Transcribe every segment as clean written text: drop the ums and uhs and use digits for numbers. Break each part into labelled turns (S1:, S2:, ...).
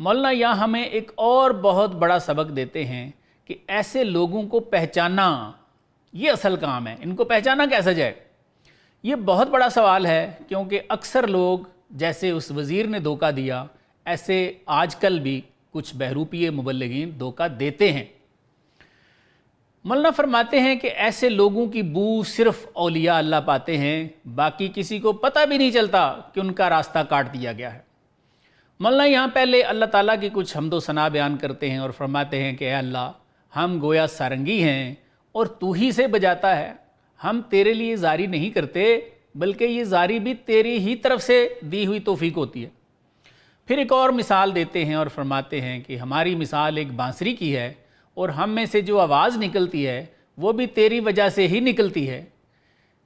S1: مولانا یہاں ہمیں ایک اور بہت بڑا سبق دیتے ہیں کہ ایسے لوگوں کو پہچانا یہ اصل کام ہے. ان کو پہچانا کیسے جائے؟ یہ بہت بڑا سوال ہے، کیونکہ اکثر لوگ جیسے اس وزیر نے دھوکہ دیا، ایسے آج کل بھی کچھ بہروپیے مبلغین دھوکہ دیتے ہیں. مولانا فرماتے ہیں کہ ایسے لوگوں کی بو صرف اولیاء اللہ پاتے ہیں، باقی کسی کو پتہ بھی نہیں چلتا کہ ان کا راستہ کاٹ دیا گیا ہے. مولانا یہاں پہلے اللہ تعالیٰ کی کچھ حمد و ثنا بیان کرتے ہیں اور فرماتے ہیں کہ اے اللہ، ہم گویا سارنگی ہیں اور تو ہی سے بجاتا ہے. ہم تیرے لیے زاری نہیں کرتے، بلکہ یہ زاری بھی تیری ہی طرف سے دی ہوئی توفیق ہوتی ہے. پھر ایک اور مثال دیتے ہیں اور فرماتے ہیں کہ ہماری مثال ایک بانسری کی ہے، اور ہم میں سے جو آواز نکلتی ہے وہ بھی تیری وجہ سے ہی نکلتی ہے.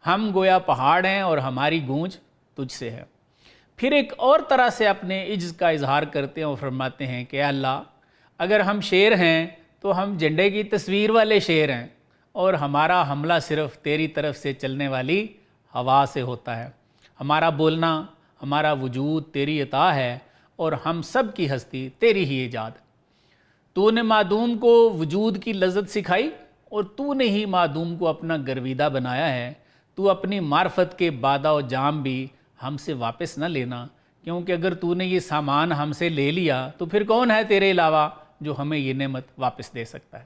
S1: ہم گویا پہاڑ ہیں اور ہماری گونج تجھ سے ہے. پھر ایک اور طرح سے اپنے عجز کا اظہار کرتے ہیں اور فرماتے ہیں کہ اے اللہ، اگر ہم شیر ہیں تو ہم جھنڈے کی تصویر والے شیر ہیں، اور ہمارا حملہ صرف تیری طرف سے چلنے والی ہوا سے ہوتا ہے. ہمارا بولنا، ہمارا وجود تیری عطا ہے، اور ہم سب کی ہستی تیری ہی ایجاد. تو نے معدوم کو وجود کی لذت سکھائی، اور تو نے ہی معدوم کو اپنا گرویدہ بنایا ہے. تو اپنی معرفت کے بادہ و جام بھی ہم سے واپس نہ لینا، کیونکہ اگر تو نے یہ سامان ہم سے لے لیا تو پھر کون ہے تیرے علاوہ جو ہمیں یہ نعمت واپس دے سکتا ہے.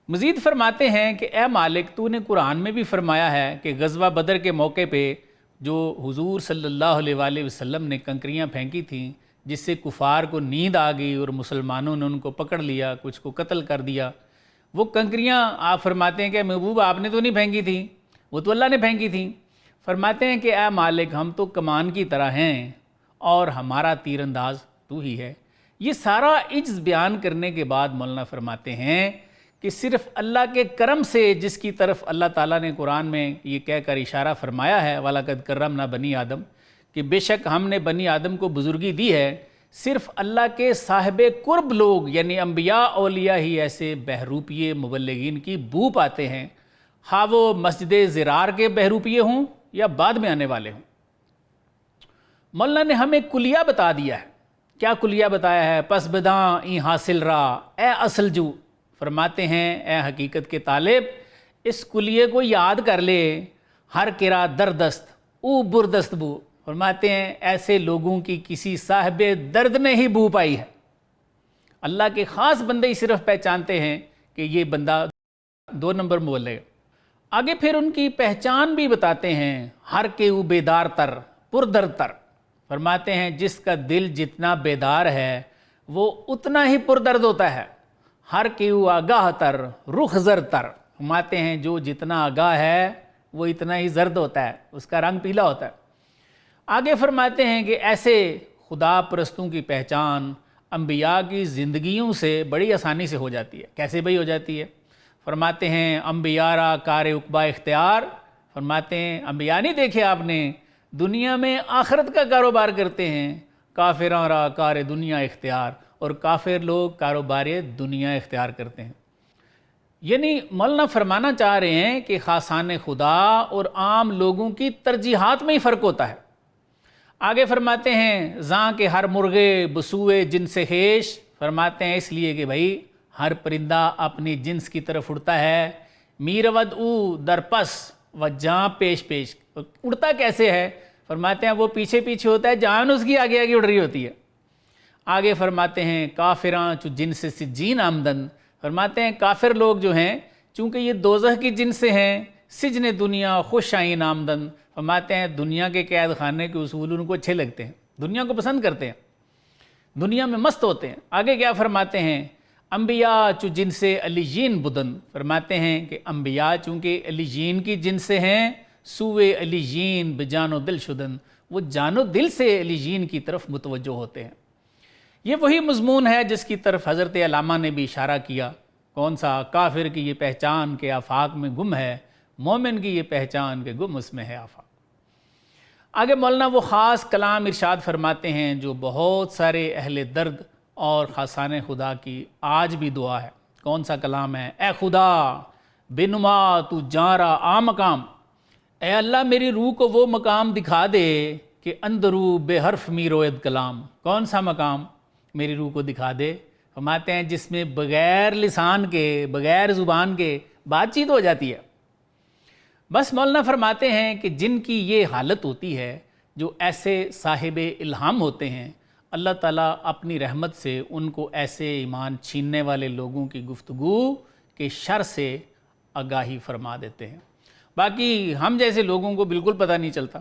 S1: مزید فرماتے ہیں کہ اے مالک، تو نے قرآن میں بھی فرمایا ہے کہ غزوہ بدر کے موقع پہ جو حضور صلی اللہ علیہ وآلہ وسلم نے کنکریاں پھینکی تھیں، جس سے کفار کو نیند آ گئی اور مسلمانوں نے ان کو پکڑ لیا، کچھ کو قتل کر دیا. وہ کنکریاں آپ فرماتے ہیں کہ محبوب آپ نے تو نہیں پھینکی تھیں، وہ تو اللہ نے پھینکی تھیں. فرماتے ہیں کہ اے مالک، ہم تو کمان کی طرح ہیں اور ہمارا تیر انداز تو ہی ہے. یہ سارا عجز بیان کرنے کے بعد مولانا فرماتے ہیں کہ صرف اللہ کے کرم سے، جس کی طرف اللہ تعالیٰ نے قرآن میں یہ کہہ کر اشارہ فرمایا ہے وَلَقَدْ كَرَّمْنَا بَنِي آدم، کہ بے شک ہم نے بنی آدم کو بزرگی دی ہے، صرف اللہ کے صاحب قرب لوگ یعنی انبیاء اولیاء ہی ایسے بہروپیے مبلغین کی بو پاتے ہیں، خواہ وہ مسجد زرار کے بہروپیے ہوں یا بعد میں آنے والے ہوں. مولانا نے ہمیں کلیہ بتا دیا ہے. کیا کلیہ بتایا ہے؟ پس بداں ای حاصل را اے اصل جو. فرماتے ہیں اے حقیقت کے طالب، اس کلیے کو یاد کر لے، ہر کرا دردست او بردست بو. فرماتے ہیں ایسے لوگوں کی کسی صاحب درد نے ہی بو پائی ہے. اللہ کے خاص بندے ہی صرف پہچانتے ہیں کہ یہ بندہ 2 نمبر مبلغ. آگے پھر ان کی پہچان بھی بتاتے ہیں، ہر کے او بیدار تر پردرد تر. فرماتے ہیں جس کا دل جتنا بیدار ہے وہ اتنا ہی پردرد ہوتا ہے. ہر کے او آگاہ تر رخ زرد تر. فرماتے ہیں جو جتنا آگاہ ہے وہ اتنا ہی زرد ہوتا ہے، اس کا رنگ پیلا ہوتا ہے. آگے فرماتے ہیں کہ ایسے خدا پرستوں کی پہچان انبیاء کی زندگیوں سے بڑی آسانی سے ہو جاتی ہے. کیسے بھئی ہو جاتی ہے؟ فرماتے ہیں انبیاء را کار عقبہ اختیار. فرماتے ہیں انبیاء نہیں دیکھے آپ نے، دنیا میں آخرت کا کاروبار کرتے ہیں. کافراں را کار دنیا اختیار، اور کافر لوگ کاروبار دنیا اختیار کرتے ہیں. یعنی مولانا فرمانا چاہ رہے ہیں کہ خاصان خدا اور عام لوگوں کی ترجیحات میں ہی فرق ہوتا ہے. آگے فرماتے ہیں زاں کے ہر مرغے بسوئے جن سے خیش. فرماتے ہیں اس لیے کہ بھائی ہر پرندہ اپنی جنس کی طرف اڑتا ہے. میرود او در پس و جاں پیش پیش. اڑتا کیسے ہے؟ فرماتے ہیں وہ پیچھے پیچھے ہوتا ہے، جان اس کی آگے آگے اڑ رہی ہوتی ہے. آگے فرماتے ہیں کافراں چو جن سے سجین آمدن. فرماتے ہیں کافر لوگ جو ہیں چونکہ یہ دوزخ کی جن سے ہیں، سجن دنیا خوش آئین آمدن. فرماتے ہیں دنیا کے قید خانے کے اصول ان کو اچھے لگتے ہیں، دنیا کو پسند کرتے ہیں، دنیا میں مست ہوتے ہیں. آگے کیا فرماتے ہیں انبیاء چو جن سے علیین بدن. فرماتے ہیں کہ انبیاء چونکہ علیین کی جن سے ہیں، سوئے علیین بجان و دل شدن، وہ جان و دل سے علیین کی طرف متوجہ ہوتے ہیں. یہ وہی مضمون ہے جس کی طرف حضرت علامہ نے بھی اشارہ کیا. کون سا؟ کافر کی یہ پہچان کے آفاق میں گم ہے، مومن کی یہ پہچان کے گم اس میں ہے آفاق. آگے مولانا وہ خاص کلام ارشاد فرماتے ہیں جو بہت سارے اہل درد اور خاصان خدا کی آج بھی دعا ہے. کون سا کلام ہے؟ اے خدا بنما تو جارا آ مقام. اے اللہ میری روح کو وہ مقام دکھا دے کہ اندرو بے حرف می روید کلام. کون سا مقام؟ میری روح کو دکھا دے. فرماتے ہیں جس میں بغیر لسان کے بغیر زبان کے بات چیت ہو جاتی ہے. بس مولانا فرماتے ہیں کہ جن کی یہ حالت ہوتی ہے، جو ایسے صاحب الہام ہوتے ہیں، اللہ تعالیٰ اپنی رحمت سے ان کو ایسے ایمان چھیننے والے لوگوں کی گفتگو کے شر سے آگاہی فرما دیتے ہیں. باقی ہم جیسے لوگوں کو بالکل پتہ نہیں چلتا.